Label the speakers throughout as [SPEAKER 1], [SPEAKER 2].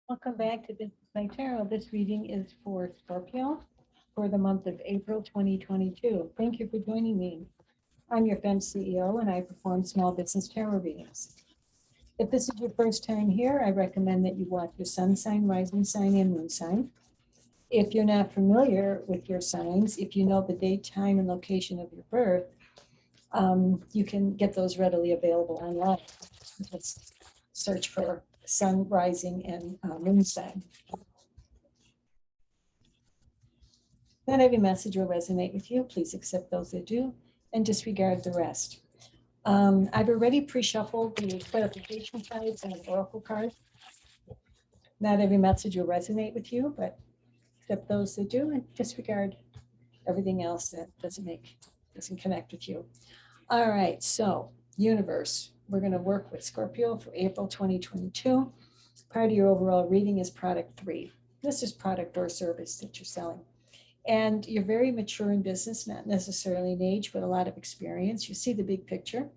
[SPEAKER 1] Welcome back to Business by Tarot. This reading is for Scorpio for the month of April 2022. Thank you for joining me. I'm your Femme CEO and I perform small business tarot readings. If this is your first time here, I recommend that you watch your sun sign, rising sign, and moon sign. If you're not familiar with your signs, if you know the date, time, and location of your birth, you can get those readily available online. Just search for sun, rising, and moon sign. Not every message will resonate with you. Please accept those that do and disregard the rest. I've already pre-shuffled the clarification cards and the oracle cards. Not every message will resonate with you, but accept those that do and disregard everything else that doesn't connect with you. All right, so universe, we're going to work with Scorpio for April 2022. Part of your overall reading is product 3. This is product or service that you're selling. And you're very mature in business, not necessarily in age, but a lot of experience. You see the big picture.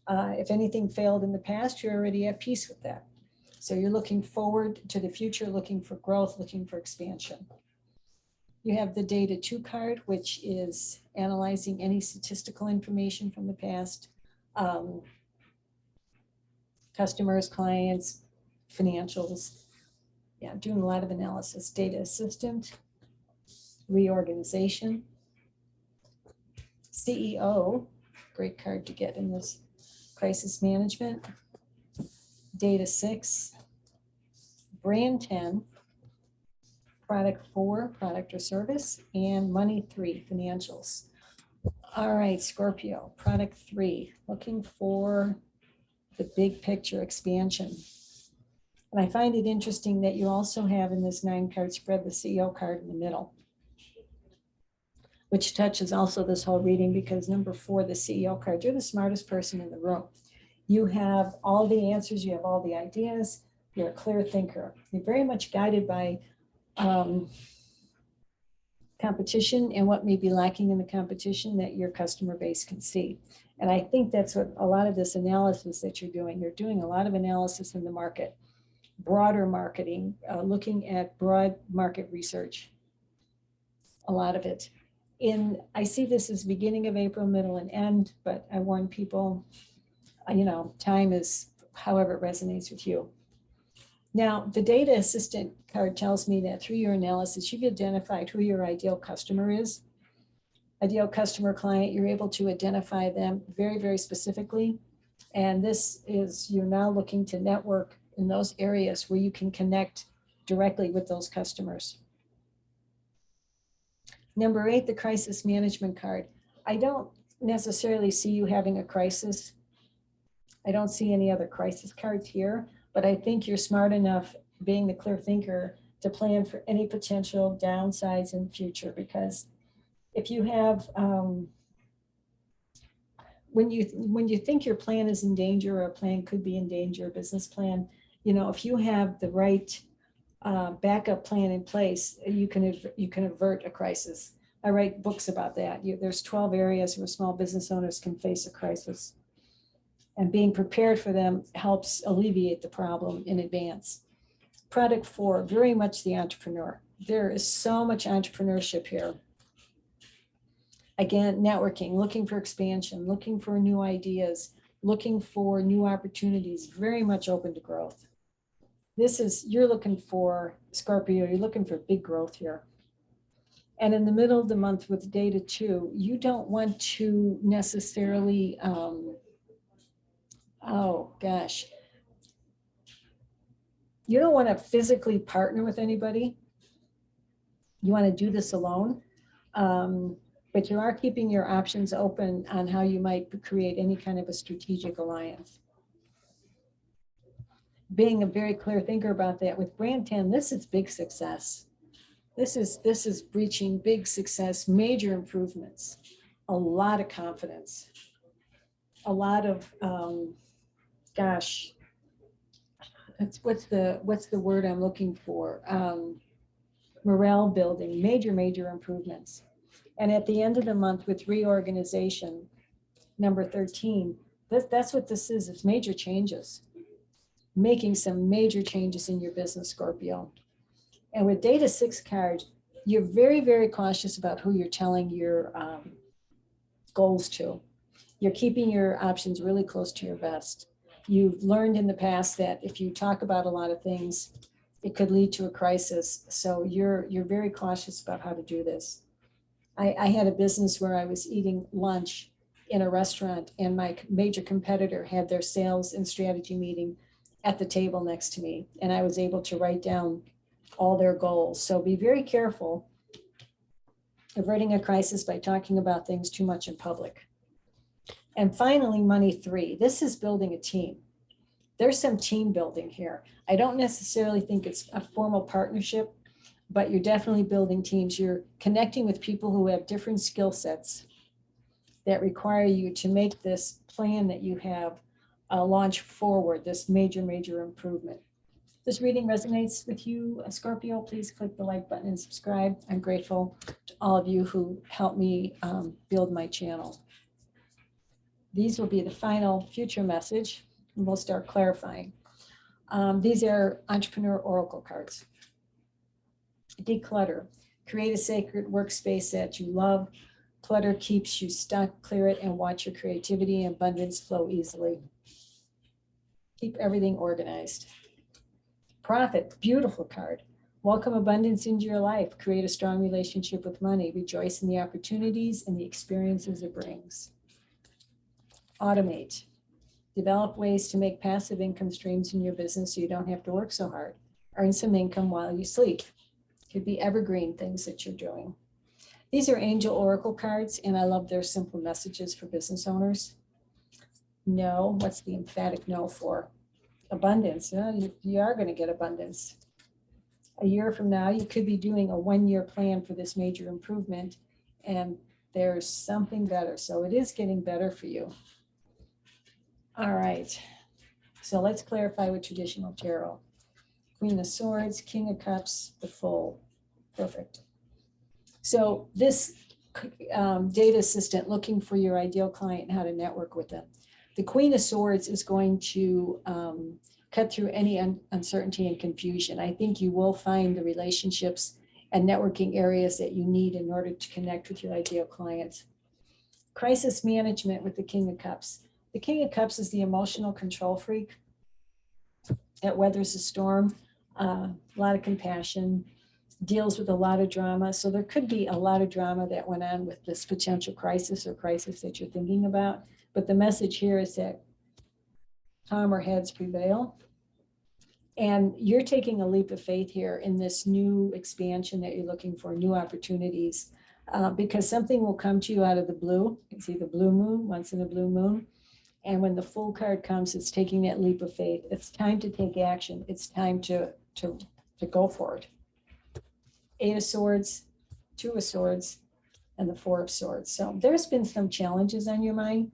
[SPEAKER 1] If anything failed in the past, you're already at peace with that. So you're looking forward to the future, looking for growth, looking for expansion. You have the Data 2 card, which is analyzing any statistical information from the past, customers, clients, financials. Yeah, doing a lot of analysis. Data Assistant, reorganization, CEO, great card to get in this, crisis management, Data 6, brand 10, product 4, product or service, and money 3, financials. All right, Scorpio, product 3, looking for the big picture expansion. And I find it interesting that you also have in this 9-card spread the CEO card in the middle, which touches also this whole reading because number 4, the CEO card, you're the smartest person in the room. You have all the answers, you have all the ideas, you're a clear thinker. You're very much guided by competition and what may be lacking in the competition that your customer base can see. And I think that's what a lot of this analysis that you're doing. You're doing a lot of analysis in the market, broader marketing, looking at broad market research, a lot of it. I see this as beginning of April, middle, and end, but I warn people, time is however it resonates with you. Now, the Data Assistant card tells me that through your analysis, you've identified who your ideal customer is. Ideal customer client, you're able to identify them very, very specifically. And this is, you're now looking to network in those areas where you can connect directly with those customers. Number 8, the crisis management card. I don't necessarily see you having a crisis. I don't see any other crisis cards here, but I think you're smart enough, being the clear thinker, to plan for any potential downsides in the future. Because if you have, when you think your plan is in danger or a plan could be in danger, a business plan, if you have the right backup plan in place, you can avert a crisis. I write books about that. There's 12 areas where small business owners can face a crisis, and being prepared for them helps alleviate the problem in advance. Product 4, very much the entrepreneur. There is so much entrepreneurship here. Again, networking, looking for expansion, looking for new ideas, looking for new opportunities, very much open to growth. You're looking for, Scorpio, you're looking for big growth here. And in the middle of the month with Data 2, you don't want to necessarily, you don't want to physically partner with anybody. You want to do this alone. But you are keeping your options open on how you might create any kind of a strategic alliance. Being a very clear thinker about that, with brand 10, this is big success. This is reaching big success, major improvements, a lot of confidence, a lot of, what's the word I'm looking for? Morale building, major improvements. And at the end of the month with reorganization, number 13, that's what this is. It's major changes. making some major changes in your business, Scorpio. And with Data 6 card, you're very, very cautious about who you're telling your goals to. You're keeping your options really close to your vest. You've learned in the past that if you talk about a lot of things, it could lead to a crisis. So you're very cautious about how to do this. I had a business where I was eating lunch in a restaurant, and my major competitor had their sales and strategy meeting at the table next to me, and I was able to write down all their goals. So be very careful averting a crisis by talking about things too much in public. And finally, money 3. This is building a team. There's some team building here. I don't necessarily think it's a formal partnership, but you're definitely building teams. You're connecting with people who have different skill sets that require you to make this plan that you have launch forward, this major, major improvement. If this reading resonates with you, Scorpio, please click the like button and subscribe. I'm grateful to all of you who helped me build my channel. These will be the final future message, and we'll start clarifying. These are entrepreneur oracle cards. Declutter. Create a sacred workspace that you love. Clutter keeps you stuck. Clear it and watch your creativity and abundance flow easily. Keep everything organized. Profit. Beautiful card. Welcome abundance into your life. Create a strong relationship with money. Rejoice in the opportunities and the experiences it brings. Automate. Develop ways to make passive income streams in your business so you don't have to work so hard. Earn some income while you sleep. Could be evergreen things that you're doing. These are angel oracle cards, and I love their simple messages for business owners. No, what's the emphatic no for? Abundance. You are going to get abundance. A year from now, you could be doing a 1-year plan for this major improvement, and there's something better. So it is getting better for you. All right. So let's clarify with traditional tarot. Queen of Swords, King of Cups, the Fool. Perfect. So this data assistant looking for your ideal client and how to network with them. The Queen of Swords is going to cut through any uncertainty and confusion. I think you will find the relationships and networking areas that you need in order to connect with your ideal clients. Crisis management with the King of Cups. The King of Cups is the emotional control freak that weathers a storm, a lot of compassion, deals with a lot of drama. So there could be a lot of drama that went on with this potential crisis or crisis that you're thinking about. But the message here is that calmer heads prevail. And you're taking a leap of faith here in this new expansion that you're looking for, new opportunities, because something will come to you out of the blue. It's either blue moon, once in a blue moon. And when the Fool card comes, it's taking that leap of faith. It's time to take action. It's time to go for it. 8 of Swords, 2 of Swords, and the 4 of Swords. So there's been some challenges on your mind.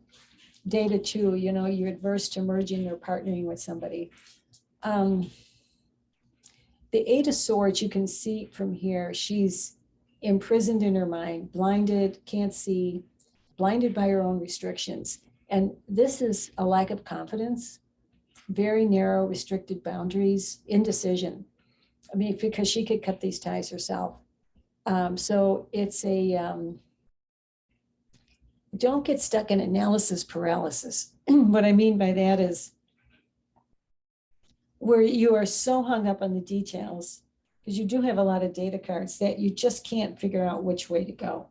[SPEAKER 1] Data 2, you're adverse to merging or partnering with somebody. The 8 of Swords, you can see from here, she's imprisoned in her mind, blinded, can't see, blinded by her own restrictions. And this is a lack of confidence, very narrow, restricted boundaries, indecision. I mean, because she could cut these ties herself. So it's don't get stuck in analysis paralysis. What I mean by that is where you are so hung up on the details, because you do have a lot of data cards, that you just can't figure out which way to go.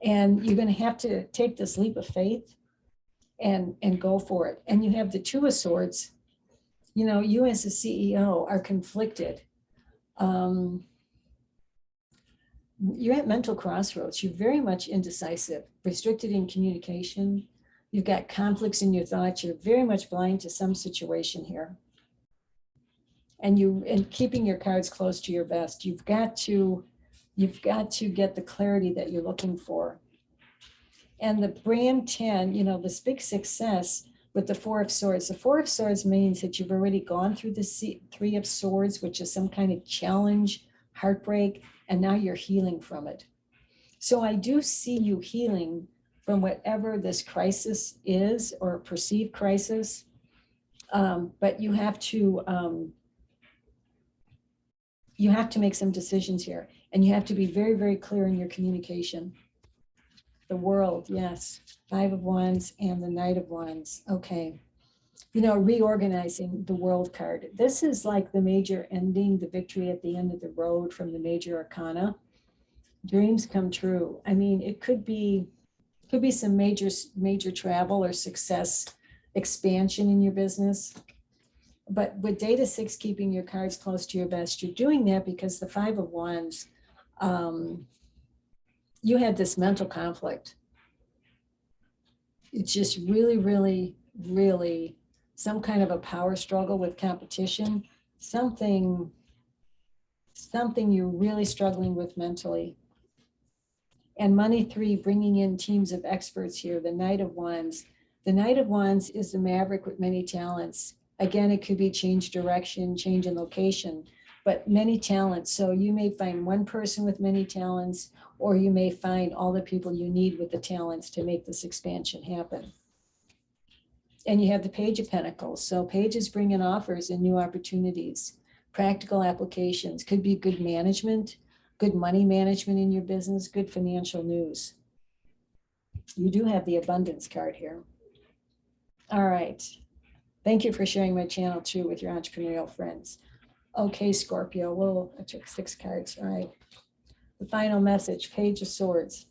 [SPEAKER 1] And you're going to have to take this leap of faith and go for it. And you have the 2 of Swords. You as a CEO are conflicted. You're at mental crossroads. You're very much indecisive, restricted in communication. You've got conflicts in your thoughts. You're very much blind to some situation here. And keeping your cards close to your vest, you've got to get the clarity that you're looking for. And the brand 10, this big success with the 4 of Swords. The 4 of Swords means that you've already gone through the 3 of Swords, which is some kind of challenge, heartbreak, and now you're healing from it. So I do see you healing from whatever this crisis is, or perceived crisis. But you have to make some decisions here, and you have to be very, very clear in your communication. The World, yes. Five of Wands and the Knight of Wands. Okay. You know, reorganizing the World card. This is like the major ending, the victory at the end of the road from the major arcana. Dreams come true. I mean, it could be some major travel or success expansion in your business. But with data 6, keeping your cards close to your vest, you're doing that because the Five of Wands, you had this mental conflict. It's just really, really, really some kind of a power struggle with competition, something you're really struggling with mentally. And money 3, bringing in teams of experts here, the Knight of Wands. The Knight of Wands is the maverick with many talents. Again, it could be change direction, change in location, but many talents. So you may find one person with many talents, or you may find all the people you need with the talents to make this expansion happen. And you have the Page of Pentacles. So pages bring in offers and new opportunities, practical applications, could be good management, good money management in your business, good financial news. You do have the Abundance card here. All right. Thank you for sharing my channel too with your entrepreneurial friends. Okay, Scorpio. Well, I took 6 cards. All right. The final message, Page of Swords.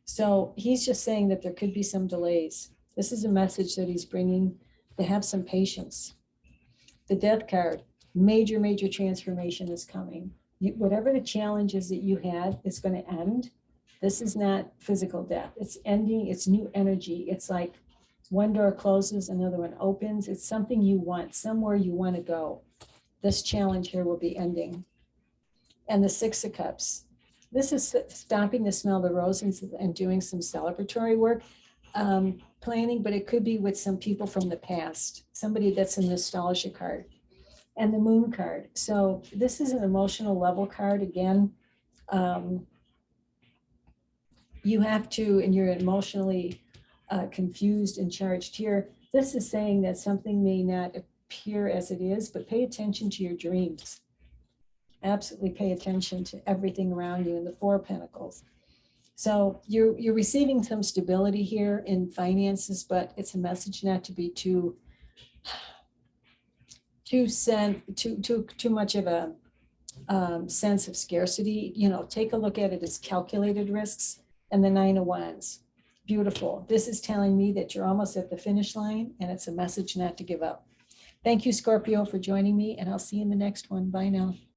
[SPEAKER 1] So he's just saying that there could be some delays. This is a message that he's bringing to have some patience. The Death card, major, major transformation is coming. Whatever the challenges that you had, it's going to end. This is not physical death. It's ending. It's new energy. It's like one door closes, another one opens. It's something you want, somewhere you want to go. This challenge here will be ending. And the Six of Cups. This is stopping to smell the roses and doing some celebratory work, planning, but it could be with some people from the past, somebody that's a nostalgia card. And the Moon card. So this is an emotional level card again. You have to, and you're emotionally confused and charged here. This is saying that something may not appear as it is, but pay attention to your dreams. Absolutely pay attention to everything around you in the Four of Pentacles. So you're receiving some stability here in finances, but it's a message not to be too much of a sense of scarcity. You know, take a look at it as calculated risks. And the Nine of Wands, beautiful. This is telling me that you're almost at the finish line, and it's a message not to give up. Thank you, Scorpio, for joining me, and I'll see you in the next one. Bye now.